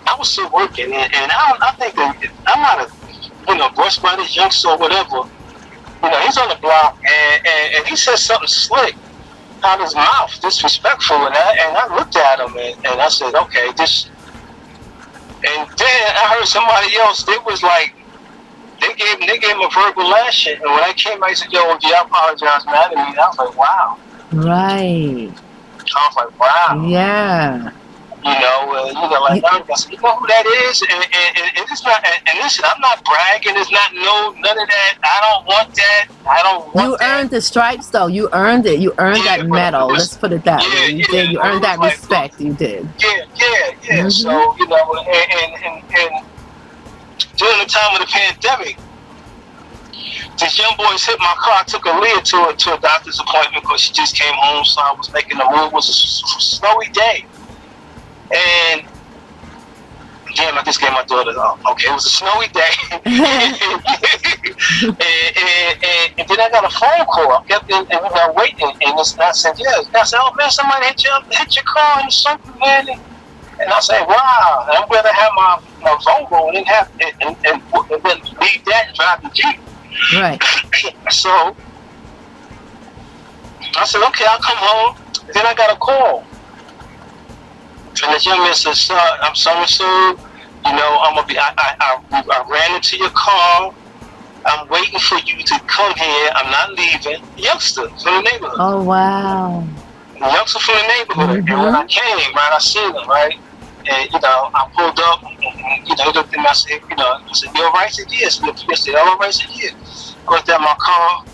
I was still working, and I think that I'm not brushed by this youngster or whatever. He's on the block, and he said something slick out of his mouth, disrespectful, and I looked at him and I said, okay, this. And then I heard somebody else. They was like, they gave him a verbal lashing, and when I came, I said, yo, I apologize, man. I didn't mean that. I was like, wow. Right. I was like, wow. Yeah. Like, I said, you know who that is? And it's not, and listen, I'm not bragging. It's not none of that. I don't want that. I don't want You that. earned the stripes, though. You earned it. You earned that medal. Let's put it that way. You did. You earned that respect. You did. Yeah. Mm-hmm. So, and during the time of the pandemic, these young boys hit my car. I took Aaliyah to a doctor's appointment because she just came home, so I was making a move. It was a snowy day. And damn, I just gave my daughter. Okay, it was a snowy day, and then I got a phone call. I kept waiting, and I said, yeah. I said, oh man, somebody hit your car and something, man. And I said, wow. And I'm glad I had my Volvo and then leave that and drive the Jeep. Right. So I said, okay, I'll come home. Then I got a call. And this young man says, son, I'm so, I'm gonna be. I ran into your car. I'm waiting for you to come here. I'm not leaving. Youngster from the neighborhood. Oh wow. Youngster from the neighborhood. Mm-hmm. And when I came, right, I seen him, right, and I pulled up. And, he looked at me. I said, you all right? He said, yes. He said, all right? I said, yes. I looked at my car,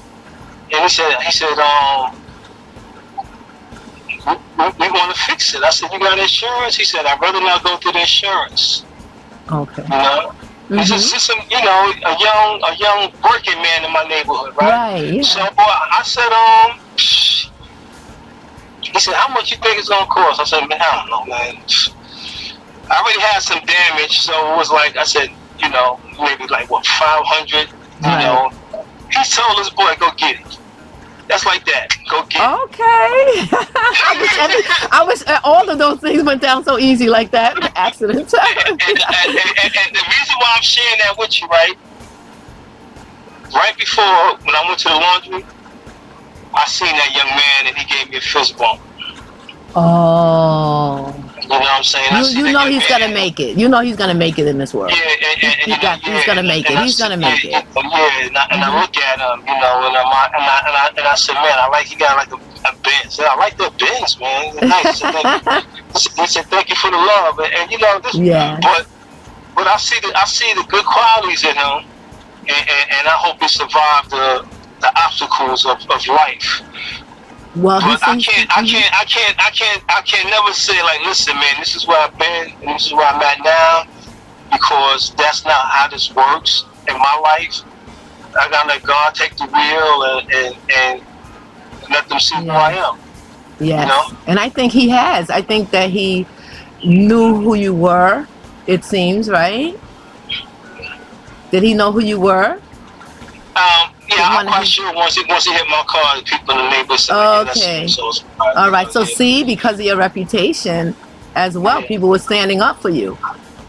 and he said, we want to fix it. I said, you got insurance? He said, I'd rather not go through the insurance. Okay. Mm-hmm. This is just a young working man in my neighborhood, right? Right. Yeah. So I said, he said, how much you think it's gonna cost? I said, man, I don't know, man. I already had some damage, so it was like, I said, maybe like what, 500, right. told this boy, go get it. That's like that. Go get it. Okay. I wish all of those things went down so easy like that. Accidents. And the reason why I'm sharing that with you, right before when I went to the laundry, I seen that young man and he gave me a fist bump. Oh. You know what I'm saying? You know he's gonna make it. You know he's gonna make it in this world. Yeah, he's gonna make it. He's gonna make it. Yeah, and I look at him, you know, and I said, man, he got like a Benz. I like the Benz, man. Nice. He said, thank you for the love, and you know this. Yeah. But I see the good qualities in him, and I hope he survived the obstacles of life. Well, but I can't never say like, listen, man, this is where I've been and this is where I'm at now, because that's not how this works in my life. I gotta let God take the wheel and let them see who I am. Yes. You know? And I think he has. I think that he knew who you were, it seems, right? Did he know who you were? Yeah, I'm quite sure once he hit my car, people in the neighborhood said, okay. All right. So see, because of your reputation as well, people were standing up for you.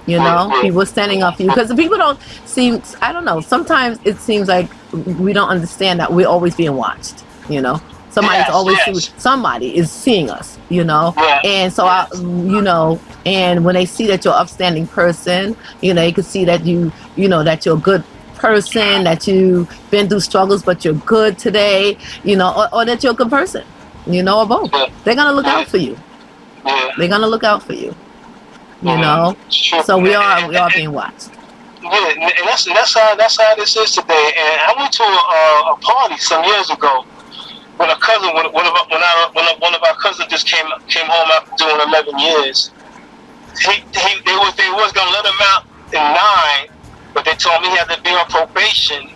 You know, people were standing up for you, because the people don't seem, I don't know, sometimes it seems like we don't understand that we're always being watched, you know. Somebody is seeing us, you know. And so, you know, and when they see that you're an upstanding person, you know, you can see that you know, that you're a good person, that you've been through struggles, but you're good today, you know, or that you're a good person, you know, or both. They're gonna look out for you. They're gonna look out for you. You know, so we are being watched. Yeah, and that's how this is today. And I went to a party some years ago when a cousin, one of our cousins just came home after doing 11 years. They was gonna let him out in 9, but they told me he had to be on probation.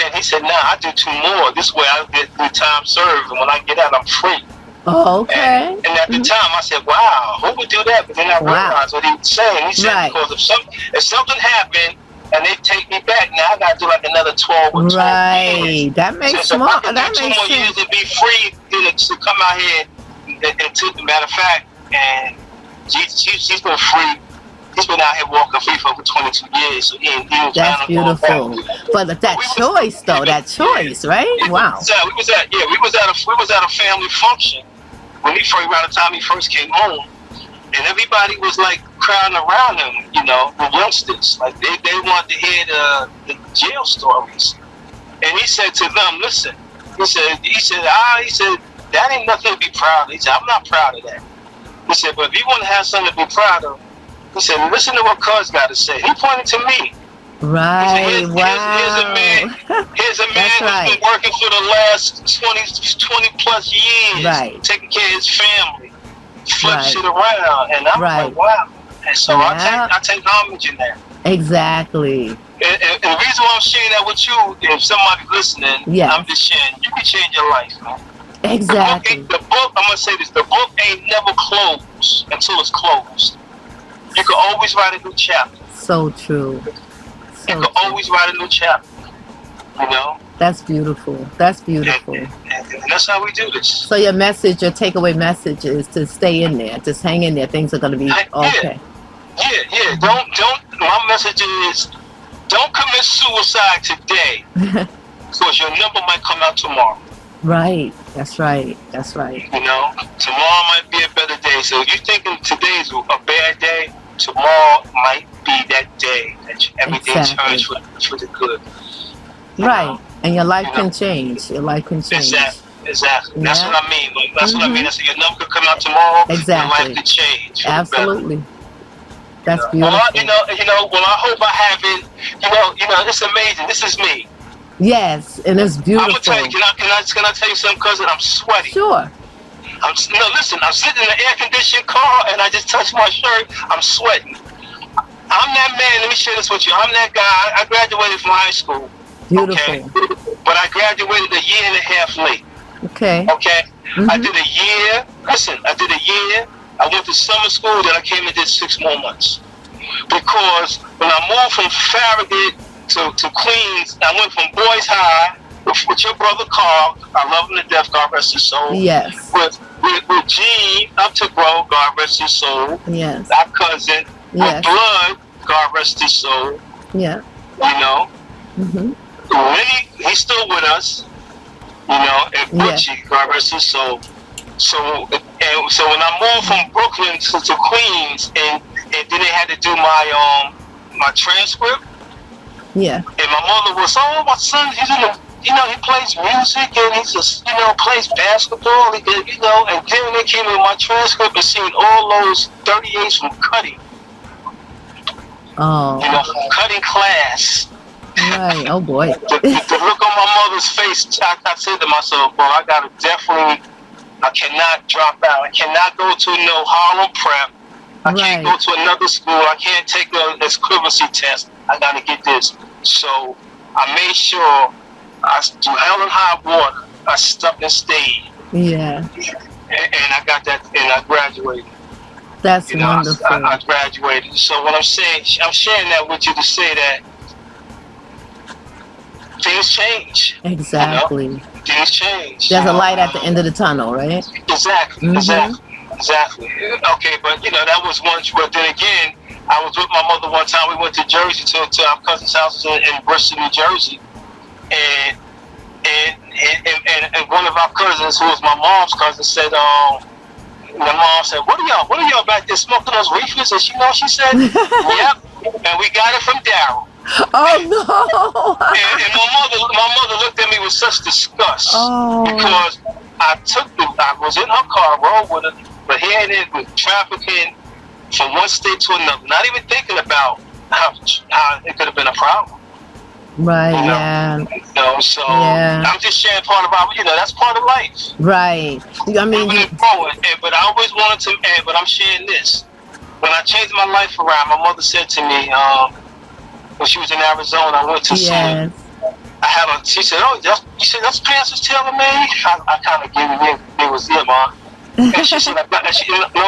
And he said, "Nah, I do 2 more. This way I get the time served, and when I get out, I'm free." Oh, okay. And at the time, I said, "Wow, who would do that?" But then I realized what he was saying. He said, "Because if something happened and they take me back, now I got to do like another 12 or 12 years." That makes so smart. That makes 2 more years to be free, to come out here and to, matter of fact, and she's been free. He's been out here walking free for over 22 years. So that's beautiful. But that choice, right? Wow. We was at a family function when around the time he first came home, and everybody was like crowding around him. You know, the youngsters, like they wanted to hear the jail stories. And he said to them, "Listen," he said, "that ain't nothing to be proud of." He said, "I'm not proud of that." He said, "But if you want to have something to be proud of," he said, "listen to what Cuz got to say." He pointed to me. Right. Wow. Here's a man who's been working for the last 20 plus years, taking care of his family, flip shit around, and I'm like, wow. And so I take homage in that. Exactly. And the reason why I'm sharing that with you, if somebody's listening, I'm just sharing. You can change your life, man. Exactly. The book, I'm gonna say this: the book ain't never closed until it's closed. You can always write a new chapter. So true. You can always write a new chapter. You know? That's beautiful. That's beautiful. And that's how we do this. So your takeaway message is to stay in there. Just hang in there. Things are going to be okay. Yeah. My message is, don't commit suicide today, because your number might come out tomorrow. Right. That's right. You know, tomorrow might be a better day. So if you're thinking today's a bad day, tomorrow might be that day that everything turns for the good. Right. And your life can change. Your life can change. Exactly. That's what I mean. That's what I mean. I said your number could come out tomorrow. Exactly. Your life could change. Absolutely. That's beautiful. Well, I hope I haven't. You know, it's amazing. This is me. Yes, and it's beautiful. I'm gonna tell you. Can I tell you something, cousin? I'm sweating. Sure. Listen. I'm sitting in an air-conditioned car, and I just touched my shirt. I'm sweating. I'm that man. Let me share this with you. I'm that guy. I graduated from high school. Beautiful. Okay? But I graduated a year and a half late. Okay. I did a year. Listen, I did a year. I went to summer school. Then I came and did 6 more months. Because when I moved from Farragut to Queens. I went from Boys High with your brother Carl. I love him to death, God rest his soul. Yes. With Gene up to Grove, God rest his soul. Yes. Our cousin. Yes. With Blood, God rest his soul. Yeah. You know. Mm-hmm. Winnie, he's still with us. You know, and Butchie, God rest his soul. So when I moved from Brooklyn to Queens, and then they had to do my transcript. Yeah. And my mother was, oh, my son, he's in the, you know, he plays music and he's just, you know, plays basketball, you know. And then when they came in my transcript and seen all those 38s from Cutting. Oh. You know, from Cutting class. Right. Oh boy. the look on my mother's face, I said to myself, well, I gotta definitely, I cannot drop out. I cannot go to no Harlem prep. I can't go to another school. I can't take an equivalency test. I gotta get this. So I made sure I do hell and high water. I stuck and stayed. Yeah. And I got that, and I graduated. That's wonderful. I graduated. So what I'm saying, I'm sharing that with you to say that things change. Exactly. You know? Things change. There's a light at the end of the tunnel, right? Exactly. Mm-hmm. Exactly. Okay, but you know, that was one. But then again, I was with my mother one time. We went to Jersey to our cousin's house in Bristol, New Jersey, and one of our cousins, who was my mom's cousin, said, my mom said, what are y'all back there smoking those reefers? And she said, yep, and we got it from Darrell. Oh no! And my mother looked at me with such disgust because I was in her car, rode with her, but here it is with trafficking from one state to another, not even thinking about how it could have been a problem. Right. You know? Yeah. You know, so I'm just sharing part of our, that's part of life. Right. I mean, but I always wanted to, but I'm sharing this. When I changed my life around, my mother said to me, when she was in Arizona, I went to see her. She said, that's Pastor Taylor, man. I kind of gave it was there, Mom. And she said,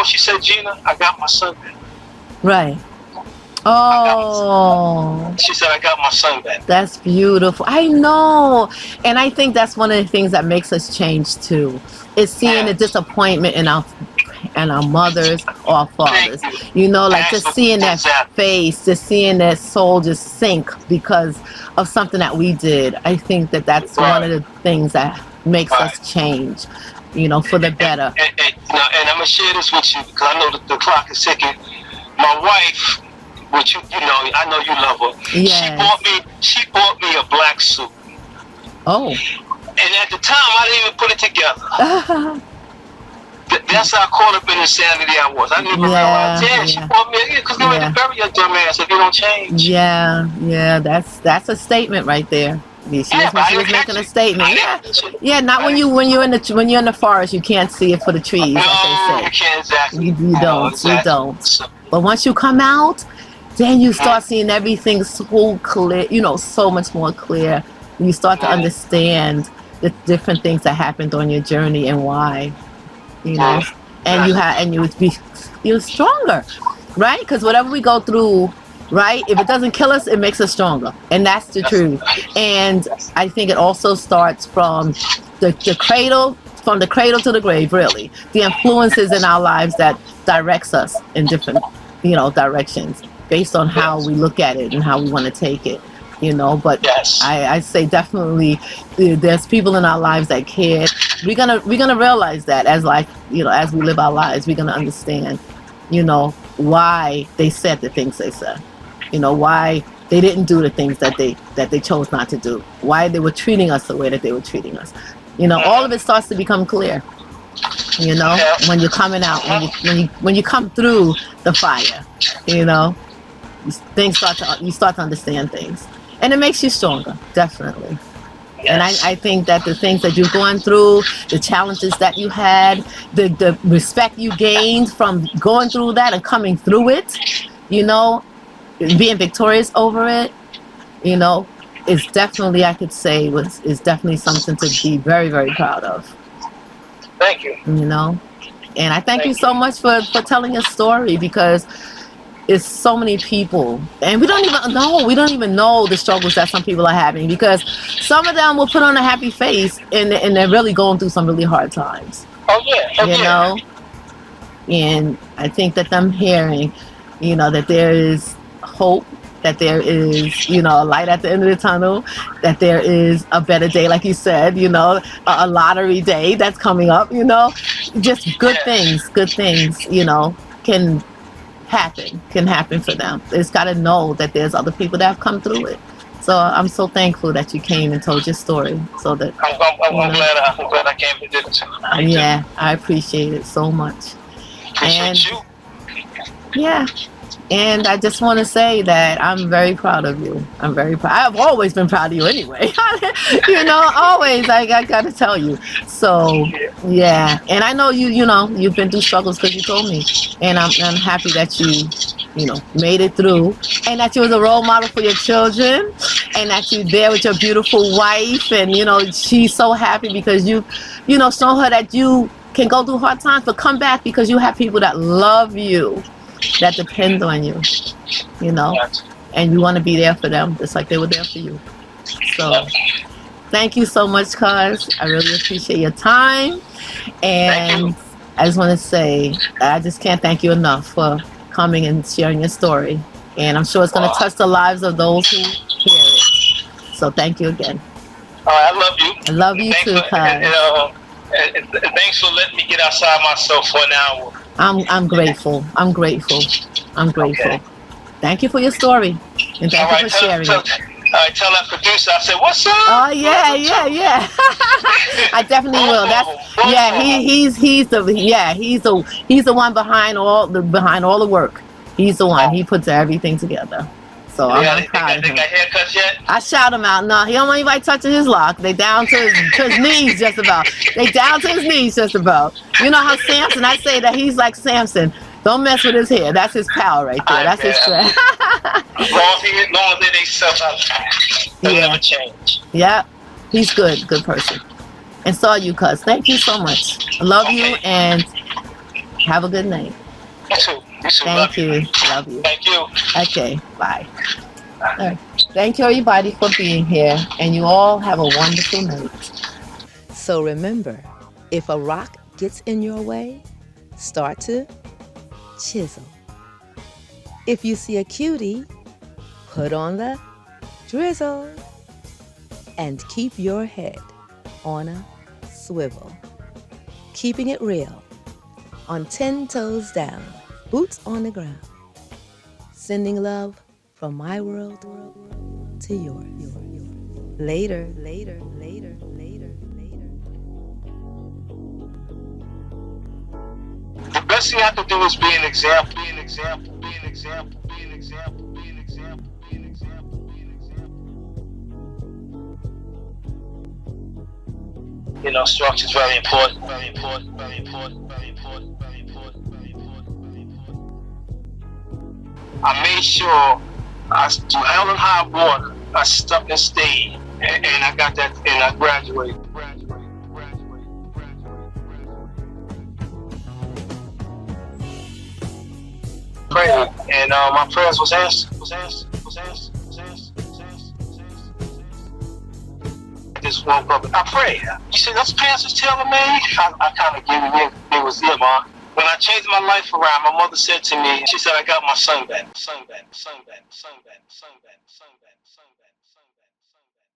she said, Gina, I got my son back. Right. Oh. She said, I got my son back. That's beautiful. I know. And I think that's one of the things that makes us change too. Is seeing the disappointment in our mothers or our fathers. You know, like just seeing that face, just seeing that soul just sink because of something that we did. I think that's one of the things that makes us change, you know, for the better. And I'm going to share this with you because I know the clock is ticking. My wife, which you know, I know you love her. Yes. She bought me a black suit. Oh. And at the time, I didn't even put it together. That's how caught up in insanity I was. I didn't even realize. She bought me because they were to bury your dumb ass if you don't change. Yeah. That's a statement right there. She was making a statement. Yeah. Not when you're in the forest, you can't see it for the trees. No, like you can't exactly. You don't. But once you come out, then you start seeing everything so clear. You know, so much more clear. You start to understand the different things that happened on your journey and why. You know, and you're stronger, right? Because whatever we go through, right? If it doesn't kill us, it makes us stronger, and that's the truth. And I think it also starts from the cradle to the grave. Really, the influences in our lives that directs us in different, directions based on how we look at it and how we want to take it. But I say definitely there's people in our lives that care. We're gonna realize that as we live our lives, we're gonna understand, why they said the things they said, why they didn't do the things that they chose not to do, why they were treating us the way that they were treating us. All of it starts to become clear. When you're coming out, when you come through the fire, you start to understand things. And it makes you stronger, definitely. Yes. And I think that the things that you've gone through, the challenges that you had, the respect you gained from going through that and coming through it, being victorious over it, is definitely, I could say, is definitely something to be very, very proud of. Thank you. And I thank you so much for telling your story, because it's so many people, and we don't even know the struggles that some people are having, because some of them will put on a happy face, and they're really going through some really hard times, Oh yeah, oh you yeah. know. And I think that them hearing, that there is hope, that there is, a light at the end of the tunnel, that there is a better day, like you said, a lottery day that's coming up, just Yes. good things, can can happen for them. It's got to know that there's other people that have come through it. So I'm so thankful that you came and told your story, so that, I'm you know, glad I came and did it too. Me too. yeah, I appreciate it so much. Appreciate And you. yeah, and I just want to say that I'm very proud of you. I'm very proud. I've always been proud of you anyway. Always. I got to tell you. So, Yeah. yeah. And I know you've been through struggles, because you told me. And I'm happy that you made it through, and that you was a role model for your children, and that you're there with your beautiful wife. And, she's so happy because show her that you can go through hard times, but come back, because you have people that love you, that depend on you, you know, Yes. and you want to be there for them just like they were there for you. So thank you so much, Cuz. I really appreciate your time. Thank you. And I just want to say, I just can't thank you enough for coming and sharing your story. And I'm sure it's going to touch the lives of those who hear it. So thank you again. All right, I love you. I love you Thanks too, for Cuz. thanks for letting me get outside myself for an hour. I'm grateful. I'm grateful. I'm Okay. grateful. Thank you for your story. And All thank you right, for sharing it. tell that producer I said, what's up? Oh yeah, Love you yeah, too. yeah. I definitely Both will. of That's them. Both yeah. of them. He's the one behind all the work. He's the one. Oh, He puts everything together. So I'm they proud got of him. haircuts yet? I shout him out. No, he don't want anybody touching his lock. They down to his knees just about. They down to his knees just about. You know how Samson? I say that he's like Samson. Don't mess with his hair. That's his pal right there. I That's his bet. strength. Long as they self out, they'll Yeah. never change. Yeah. He's good. Good person. And saw you, Cuz. Thank you so much. I love you, Okay. and have a good night. You too. You too. Thank Love you. you. Love you. Thank you. Okay. Bye. All right. Thank you, everybody, for being here, and you all have a wonderful night. So remember, if a rock gets in your way, start to chisel. If you see a cutie, put on the drizzle, and keep your head on a swivel. Keeping it real, on 10 toes down, boots on the ground. Sending love from my world to yours. Later, later, later, later, later. The best thing I have to do is be an example. Be an example. Be an example. Be an example. Be an example. Be an example. Be an example. Structure is very important. Very important. Very important. Very important. Very important. Very important. Very important. I made sure through hell and high water, I stuck and stayed, and I got that, and I graduated. Praying, and my prayers was answered. This one brother, I prayed. He said, "Those parents was telling me." I kind of gave it. It was it, man. When I changed my life around, my mother said to me, she said, "I got my son back, son back, son back, son back, son back, son back, son back."